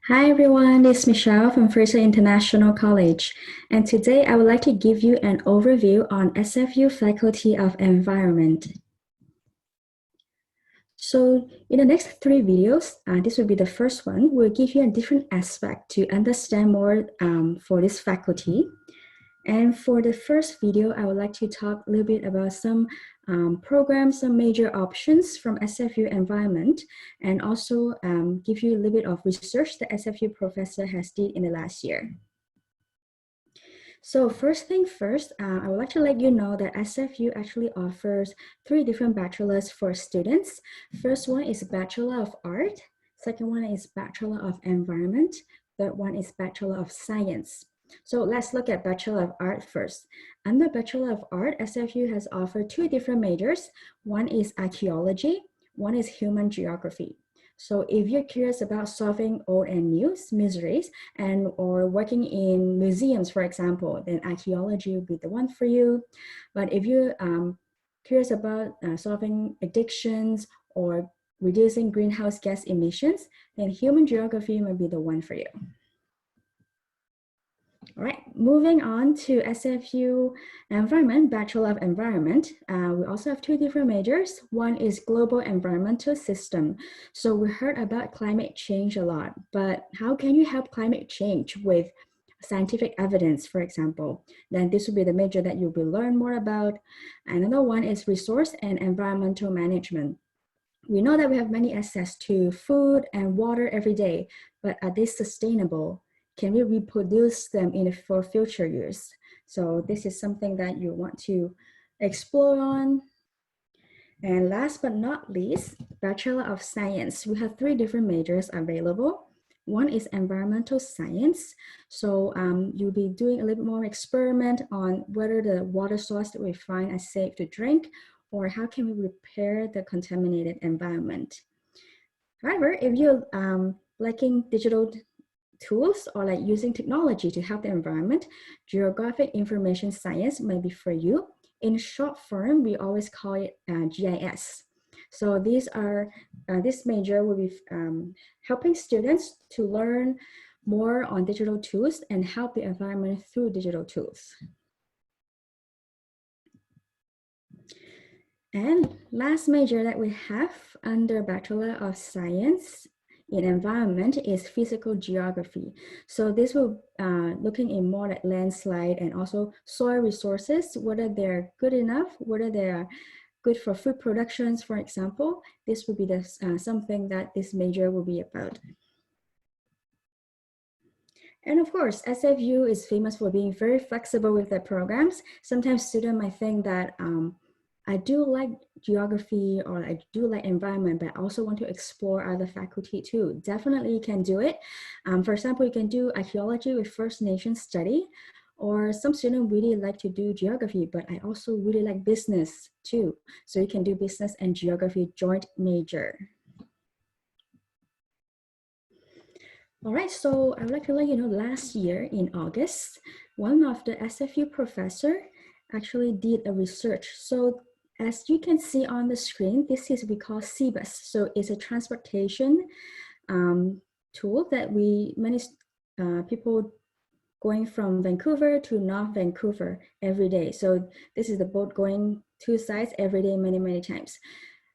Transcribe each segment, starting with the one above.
Hi everyone, this is Michelle from Fraser International College, and today I would like to give you an overview on SFU Faculty of Environment. So in the next three videos, this will be the first one, we'll give you a different aspect to understand more for this faculty. And for the first video, I would like to talk a little bit about some programs, some major options from SFU environment, and also give you a little bit of research that SFU professor has did in the last year. So first thing first, I would like to let you know that SFU actually offers three different bachelors for students. First one is Bachelor of Art. Second one is Bachelor of Environment. Third one is Bachelor of Science. So let's look at Bachelor of Art first. Under Bachelor of Art, SFU has offered two different majors. One is archaeology, one is human geography. So if you're curious about solving old and new mysteries or working in museums, for example, then archaeology will be the one for you. But if you're curious about solving addictions or reducing greenhouse gas emissions, then human geography might be the one for you. All right, moving on to SFU Environment, Bachelor of Environment. We also have two different majors. One is Global Environmental System. So we heard about climate change a lot, but how can you help climate change with scientific evidence, for example? Then this will be the major that you will learn more about. Another one is Resource and Environmental Management. We know that we have many access to food and water every day, but are they sustainable? Can we reproduce them for future use? So this is something that you want to explore on. And last but not least, Bachelor of Science. We have three different majors available. One is environmental science. So you'll be doing a little bit more experiment on whether the water source that we find is safe to drink, or how can we repair the contaminated environment. However, if you're lacking digital tools or like using technology to help the environment, geographic information science might be for you. In short form, we always call it GIS. So this major will be helping students to learn more on digital tools and help the environment through digital tools. And last major that we have under Bachelor of Science in Environment is Physical Geography. So this will looking in more at landslide and also soil resources, whether they're good enough, whether they are good for food productions, for example. This will be something that this major will be about. And of course, SFU is famous for being very flexible with their programs. Sometimes students might think that I do like geography or I do like environment, but I also want to explore other faculty too. Definitely you can do it. For example, you can do archaeology with First Nation study, or some students really like to do geography, but I also really like business too. So you can do business and geography joint major. All right, so I would like to let you know last year in August, one of the SFU professor actually did a research. So as you can see on the screen, this is what we call CBUS. So it's a transportation tool that many people going from Vancouver to North Vancouver every day. So this is the boat going two sides every day, many, many times.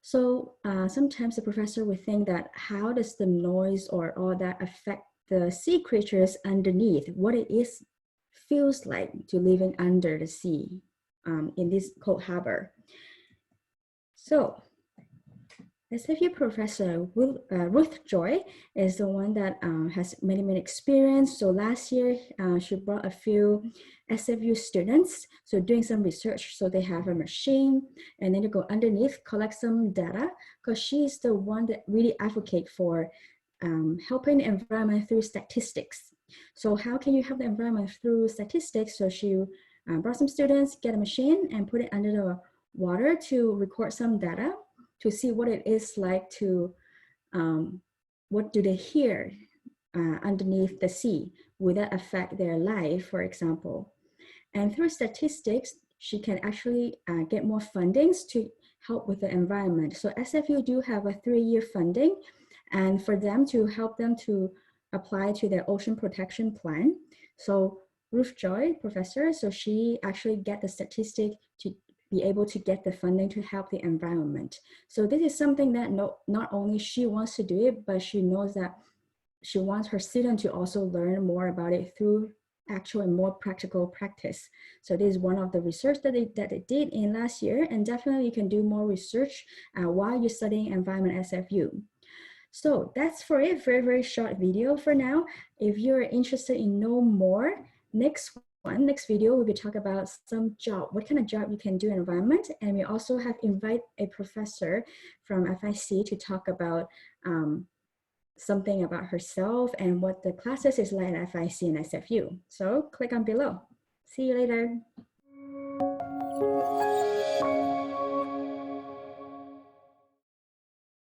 So sometimes the professor would think that how does the noise or all that affect the sea creatures underneath, what it feels like to living under the sea in this cold harbor. So SFU professor Ruth Joy is the one that has many, many experience. So last year, she brought a few SFU students, so doing some research. So they have a machine and then they go underneath, collect some data, because she's the one that really advocate for helping the environment through statistics. So how can you help the environment through statistics? So she brought some students, get a machine and put it under the water to record some data, to see what it is like to, what do they hear underneath the sea? Will that affect their life, for example? And through statistics, she can actually get more fundings to help with the environment. So SFU do have a 3-year funding, and for them to help them to apply to their ocean protection plan. So Ruth Joy, professor, so she actually get the statistic to be able to get the funding to help the environment. So this is something that not only she wants to do it, but she knows that she wants her students to also learn more about it through actual and more practical practice. So this is one of the research that they did in last year, and definitely you can do more research while you're studying environment SFU. So that's for it, very, very short video for now. If you're interested in know more, next video, we will talk about some job, what kind of job you can do in environment. And we also have invite a professor from FIC to talk about something about herself and what the classes is like at FIC and SFU. So click on below. See you later.